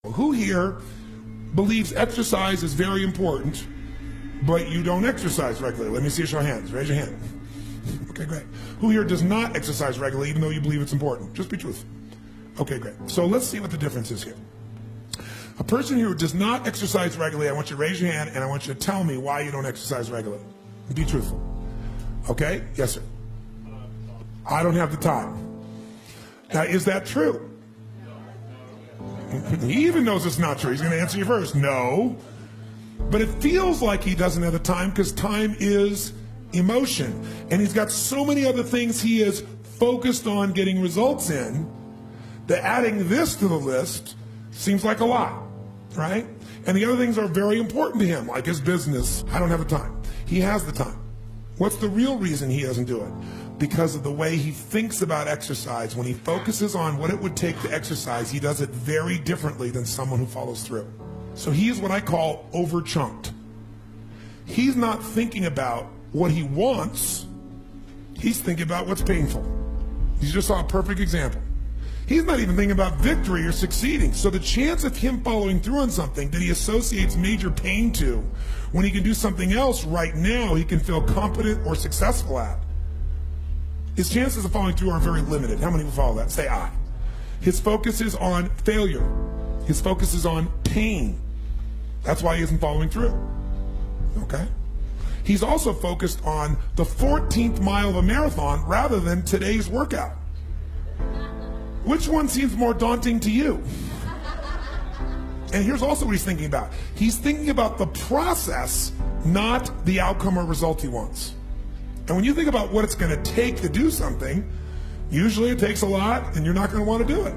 Who here believes exercise is very important, but you don't exercise regularly? Let me see a show of hands. Raise your hand. Okay, great. Who here does not exercise regularly, even though you believe it's important? Just be truthful. Okay, great. So let's see what the difference is here. A person who does not exercise regularly, I want you to raise your hand, and I want you to tell me why you don't exercise regularly. Be truthful. Okay? Yes, sir. I don't have the time. Now, is that true? He even knows it's not true. He's going to answer you first. No. But it feels like he doesn't have the time because time is emotion. And he's got so many other things he is focused on getting results in that adding this to the list seems like a lot, right? And the other things are very important to him, like his business. I don't have the time. He has the time. What's the real reason he doesn't do it? Because of the way he thinks about exercise. When he focuses on what it would take to exercise, he does it very differently than someone who follows through. So he is what I call over-chunked. He's not thinking about what he wants. He's thinking about what's painful. You just saw a perfect example. He's not even thinking about victory or succeeding. So the chance of him following through on something that he associates major pain to, when he can do something else right now he can feel competent or successful at, his chances of following through are very limited. How many will follow that? Say I. His focus is on failure. His focus is on pain. That's why he isn't following through. Okay? He's also focused on the 14th mile of a marathon rather than today's workout. Which one seems more daunting to you? And here's also what he's thinking about. He's thinking about the process, not the outcome or result he wants. And when you think about what it's going to take to do something, usually it takes a lot and you're not going to want to do it.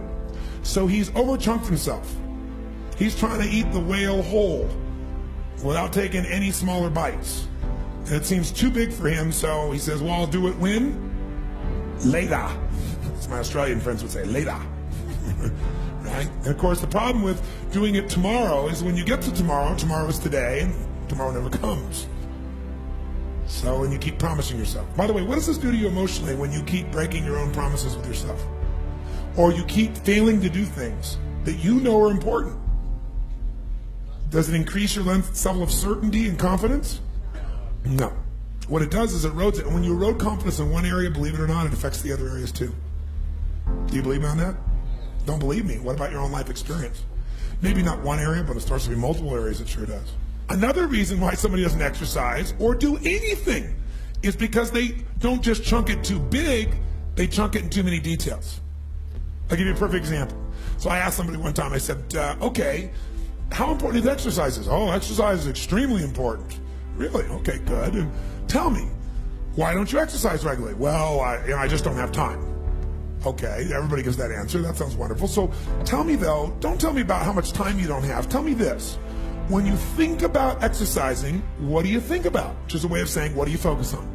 So he's over-chunked himself. He's trying to eat the whale whole without taking any smaller bites. And it seems too big for him, so he says, well, I'll do it when? Later. As my Australian friends would say, later. Right? And of course, the problem with doing it tomorrow is when you get to tomorrow, tomorrow is today, and tomorrow never comes. So, and you keep promising yourself. By the way, what does this do to you emotionally when you keep breaking your own promises with yourself? Or you keep failing to do things that you know are important? Does it increase your level of certainty and confidence? No. What it does is it erodes it. And when you erode confidence in one area, believe it or not, it affects the other areas too. Do you believe me on that? Don't believe me. What about your own life experience? Maybe not one area, but it starts to be multiple areas. It sure does. Another reason why somebody doesn't exercise or do anything is because they don't just chunk it too big, they chunk it in too many details. I'll give you a perfect example. So I asked somebody one time, I said, okay, how important is exercise? Oh, exercise is extremely important. Really? Okay, good. And tell me, why don't you exercise regularly? Well, I just don't have time. Okay, everybody gives that answer. That sounds wonderful. So tell me though, don't tell me about how much time you don't have. Tell me this. When you think about exercising, what do you think about? Which is a way of saying, what do you focus on?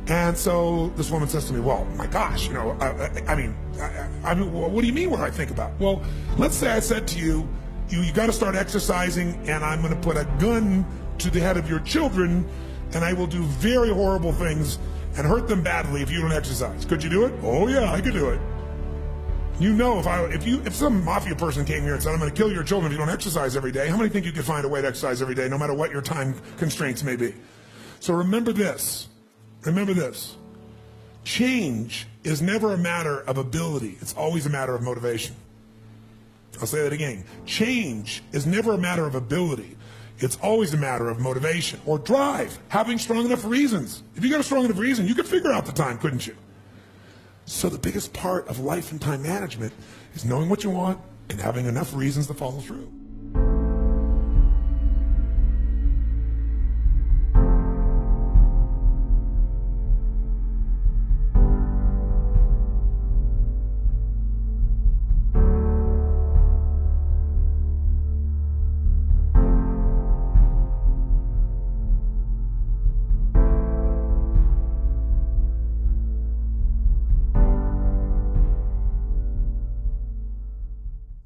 And so this woman says to me, well, my gosh, I mean, what do you mean what I think about? Well, let's say I said to you, you got to start exercising and I'm going to put a gun to the head of your children and I will do very horrible things and hurt them badly if you don't exercise. Could you do it? Oh yeah, I could do it. You know, if some mafia person came here and said, I'm going to kill your children if you don't exercise every day, how many think you could find a way to exercise every day, no matter what your time constraints may be? So remember this. Remember this. Change is never a matter of ability. It's always a matter of motivation. I'll say that again. Change is never a matter of ability. It's always a matter of motivation or drive, having strong enough reasons. If you got a strong enough reason, you could figure out the time, couldn't you? So the biggest part of life and time management is knowing what you want and having enough reasons to follow through.